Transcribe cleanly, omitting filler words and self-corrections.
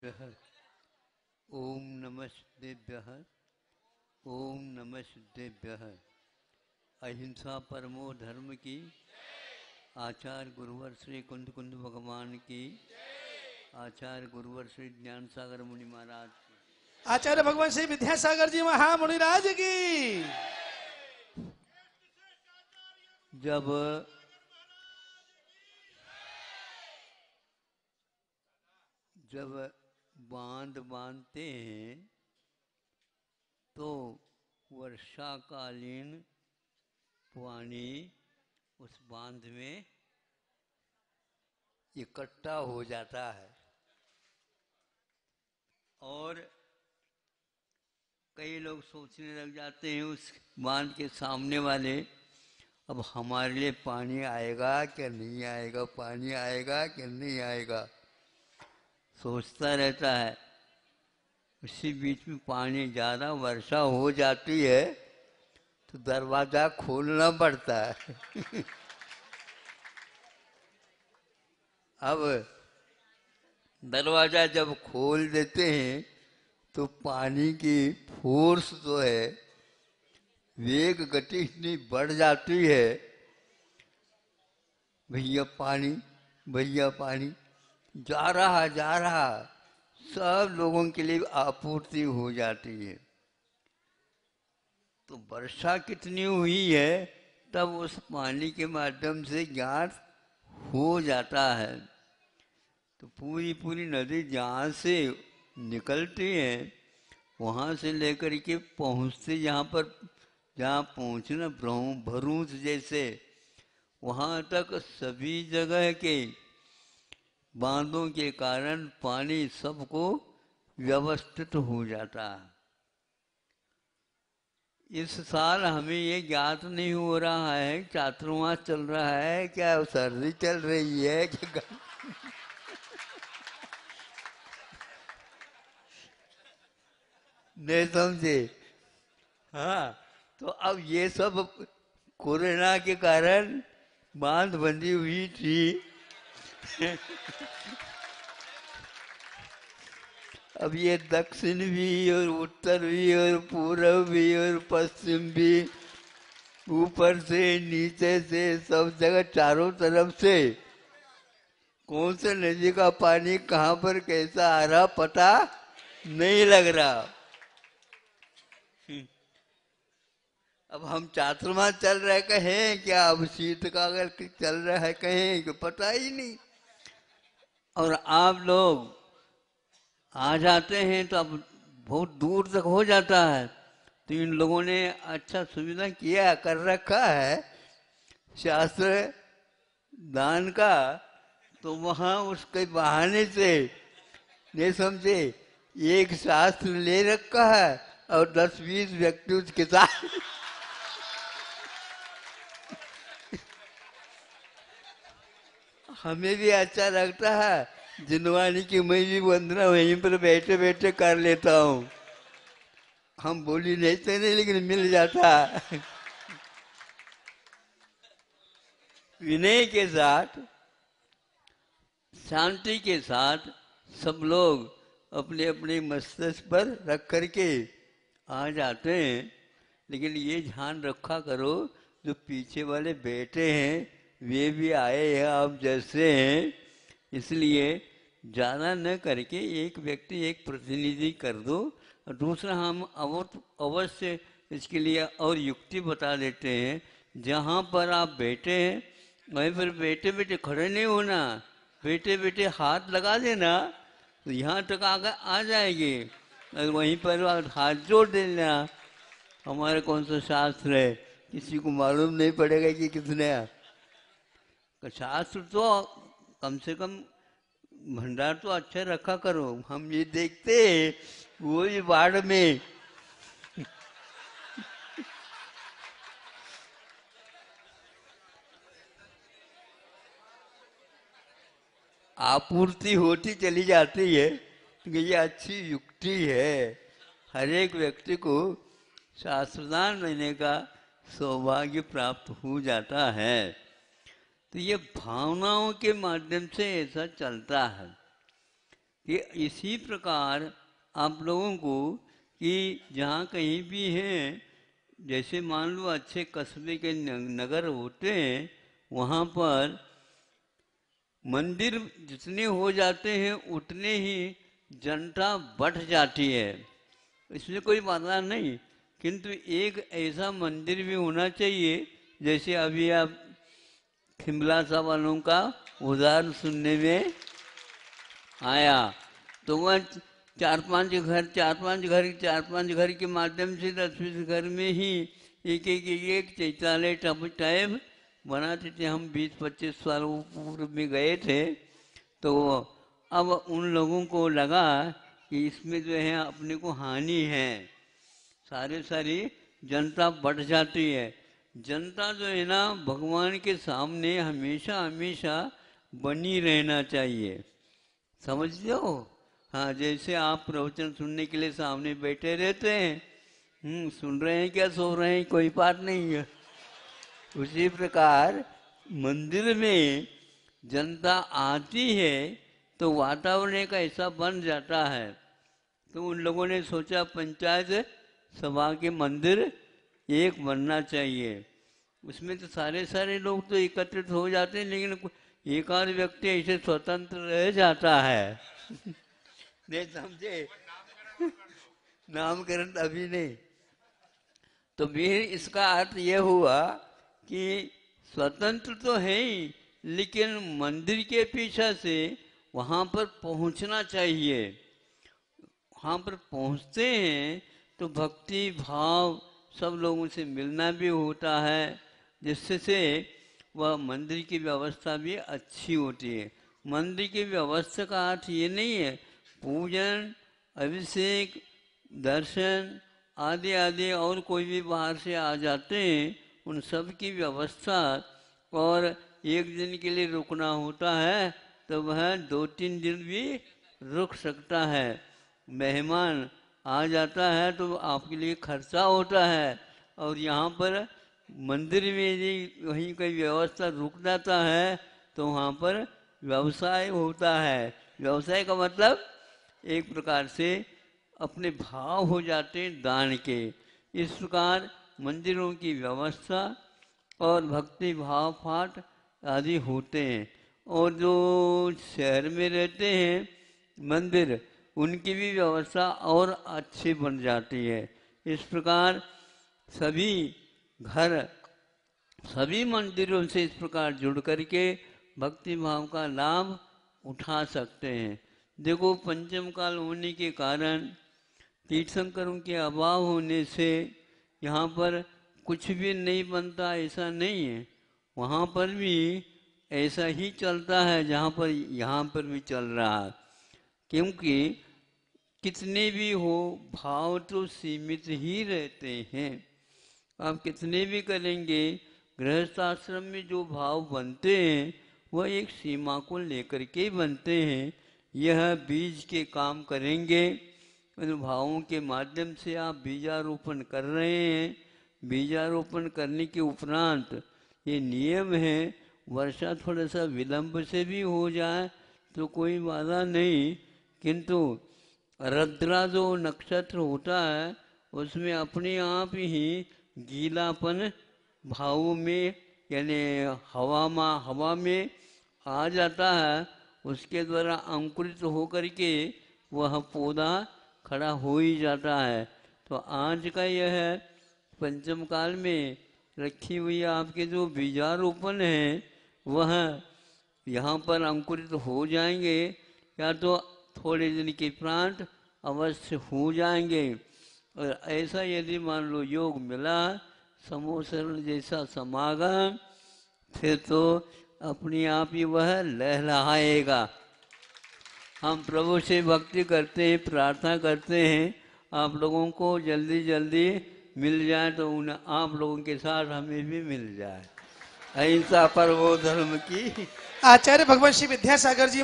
ओम नमः सिद्धेभ्यः। ओम नमः सिद्धेभ्यः। अहिंसा परमो धर्म की। आचार्य गुरुवर श्री कुंद कुंद भगवान की। आचार्य गुरुवर श्री ज्ञान सागर मुनि महाराज की। आचार्य भगवान श्री विद्यासागर जी महामुनिराज की। जब बांध बांधते हैं तो वर्षाकालीन पानी उस बांध में इकट्ठा हो जाता है और कई लोग सोचने लग जाते हैं उस बांध के सामने वाले, अब हमारे लिए पानी आएगा क्या नहीं आएगा, पानी आएगा क्या नहीं आएगा, सोचता रहता है। उसी बीच में पानी ज़्यादा वर्षा हो जाती है तो दरवाज़ा खोलना पड़ता है। अब दरवाज़ा जब खोल देते हैं तो पानी की फोर्स जो है, वेग गति इतनी बढ़ जाती है, भैया पानी भैया पानी, जा रहा सब लोगों के लिए आपूर्ति हो जाती है। तो वर्षा कितनी हुई है तब उस पानी के माध्यम से ज्ञान हो जाता है। तो पूरी नदी जहाँ से निकलती है वहाँ से लेकर के पहुँचते जहाँ पहुँचना भरूच जैसे, वहाँ तक सभी जगह के बांधों के कारण पानी सबको व्यवस्थित हो जाता है। इस साल हमें ये ज्ञात नहीं हो रहा है चातुर्मास चल रहा है क्या, सर्दी चल रही है क्या, नहीं समझे। हाँ, तो अब ये सब कोरोना के कारण बांध बंदी हुई थी। अब ये दक्षिण भी और उत्तर भी और पूर्व भी और पश्चिम भी, ऊपर से नीचे से सब जगह चारों तरफ से कौन से नदी का पानी कहाँ पर कैसा आ रहा पता नहीं लग रहा। अब हम चातुर्मास चल रहे कहें क्या, अब शीतकाल चल रहा है कहें कि पता ही नहीं। और आप लोग आ जाते हैं तो अब बहुत दूर तक हो जाता है। तो इन लोगों ने अच्छा सुविधा किया कर रखा है शास्त्र दान का, तो वहाँ उसके बहाने से नहीं समझे एक शास्त्र ले रखा है और 10-20 व्यक्ति उसके साथ हमें भी अच्छा लगता है, जिनवानी की मैं भी वंदना वहीं पर बैठे बैठे कर लेता हूँ। हम बोली नहीं थे नहीं लेकिन मिल जाता। विनय के साथ शांति के साथ सब लोग अपने अपने मस्तिष्क पर रख करके आ जाते हैं। लेकिन ये ध्यान रखा करो जो पीछे वाले बैठे हैं वे भी आए हैं आप जैसे हैं, इसलिए ज़्यादा न करके एक व्यक्ति एक प्रतिनिधि कर दो। और दूसरा हम अवश्य इसके लिए और युक्ति बता देते हैं, जहाँ पर आप बैठे हैं वहीं पर बैठे बैठे खड़े नहीं होना, बैठे बैठे हाथ लगा देना तो यहाँ तक आ जाएंगे। और वहीं पर हाथ जोड़ देना। हमारे कौन सा शास्त्र है किसी को मालूम नहीं पड़ेगा कि किसने। शास्त्र तो कम से कम भंडार तो अच्छा रखा करो, हम ये देखते वो भी बाढ़ में आपूर्ति होती चली जाती है। तो ये अच्छी युक्ति है, हर एक व्यक्ति को शास्त्रदान लेने का सौभाग्य प्राप्त हो जाता है। तो ये भावनाओं के माध्यम से ऐसा चलता है। कि इसी प्रकार आप लोगों को कि जहाँ कहीं भी हैं, जैसे मान लो अच्छे कस्बे के नगर होते हैं, वहाँ पर मंदिर जितने हो जाते हैं उतने ही जनता बढ़ जाती है, इसमें कोई बाधा नहीं। किंतु एक ऐसा मंदिर भी होना चाहिए, जैसे अभी आप खिमलासा वालों का उदाहरण सुनने में आया, तो वह चार पांच घर के माध्यम से 10-20 घर में ही एक शौचालय टाइप बनाते थे। हम 20-25 साल पूर्व में गए थे, तो अब उन लोगों को लगा कि इसमें जो है अपने को हानि है, सारी जनता बढ़ जाती है। जनता जो है ना भगवान के सामने हमेशा हमेशा बनी रहना चाहिए, समझते हो। हाँ, जैसे आप प्रवचन सुनने के लिए सामने बैठे रहते हैं, सुन रहे हैं क्या सो रहे हैं कोई बात नहीं है, उसी प्रकार मंदिर में जनता आती है तो वातावरण एक ऐसा बन जाता है। तो उन लोगों ने सोचा पंचायत सभा के मंदिर एक बनना चाहिए, उसमें तो सारे लोग तो एकत्रित हो जाते हैं, लेकिन एक आध व्यक्ति ऐसे स्वतंत्र रह जाता है नहीं समझे, नामकरण अभी नहीं। तो फिर इसका अर्थ यह हुआ कि स्वतंत्र तो है ही, लेकिन मंदिर के पीछे से वहाँ पर पहुँचना चाहिए। वहाँ पर पहुँचते हैं तो भक्ति भाव सब लोगों से मिलना भी होता है, जिससे वह मंदिर की व्यवस्था भी अच्छी होती है। मंदिर की व्यवस्था का अर्थ ये नहीं है पूजन, अभिषेक, दर्शन आदि आदि और कोई भी बाहर से आ जाते हैं उन सब की व्यवस्था, और एक दिन के लिए रुकना होता है तो वह 2-3 दिन भी रुक सकता है। मेहमान आ जाता है तो आपके लिए खर्चा होता है, और यहाँ पर मंदिर में यदि वहीं कोई व्यवस्था रुक जाता है तो वहाँ पर व्यवसाय होता है। व्यवसाय का मतलब एक प्रकार से अपने भाव हो जाते हैं दान के। इस प्रकार मंदिरों की व्यवस्था और भक्ति भाव पाठ आदि होते हैं। और जो शहर में रहते हैं मंदिर, उनकी भी व्यवस्था और अच्छी बन जाती है। इस प्रकार सभी घर सभी मंदिरों से इस प्रकार जुड़ करके भक्ति भाव का लाभ उठा सकते हैं। देखो, पंचम काल होने के कारण तीर्थंकरों के अभाव होने से यहाँ पर कुछ भी नहीं बनता ऐसा नहीं है, वहाँ पर भी ऐसा ही चलता है जहाँ पर यहाँ पर भी चल रहा है। क्योंकि कितने भी हो भाव तो सीमित ही रहते हैं। आप कितने भी करेंगे, गृहस्थ आश्रम में जो भाव बनते हैं वह एक सीमा को लेकर के बनते हैं। यह बीज के काम करेंगे, उन भावों के माध्यम से आप बीजारोपण कर रहे हैं। बीजारोपण करने के उपरांत ये नियम है, वर्षा थोड़ा सा विलंब से भी हो जाए तो कोई बाधा नहीं, किंतु रद्रा जो नक्षत्र होता है उसमें अपने आप ही गीलापन भावों में यानी हवा में आ जाता है, उसके द्वारा अंकुरित होकर के वह पौधा खड़ा हो ही जाता है। तो आज का यह पंचम काल में रखी हुई आपके जो बीजारोपण है वह यहाँ पर अंकुरित हो जाएंगे, या तो थोड़े दिन के उपरांत अवश्य हो जाएंगे। और ऐसा यदि मान लो योग मिला, समोसरण जैसा समागम, फिर तो अपने आप ही वह लहलहाएगा। हम प्रभु से भक्ति करते हैं, प्रार्थना करते हैं आप लोगों को जल्दी जल्दी मिल जाए, तो उन आप लोगों के साथ हमें भी मिल जाए। अहिंसा परमो धर्म की। आचार्य भगवान श्री विद्यासागर जी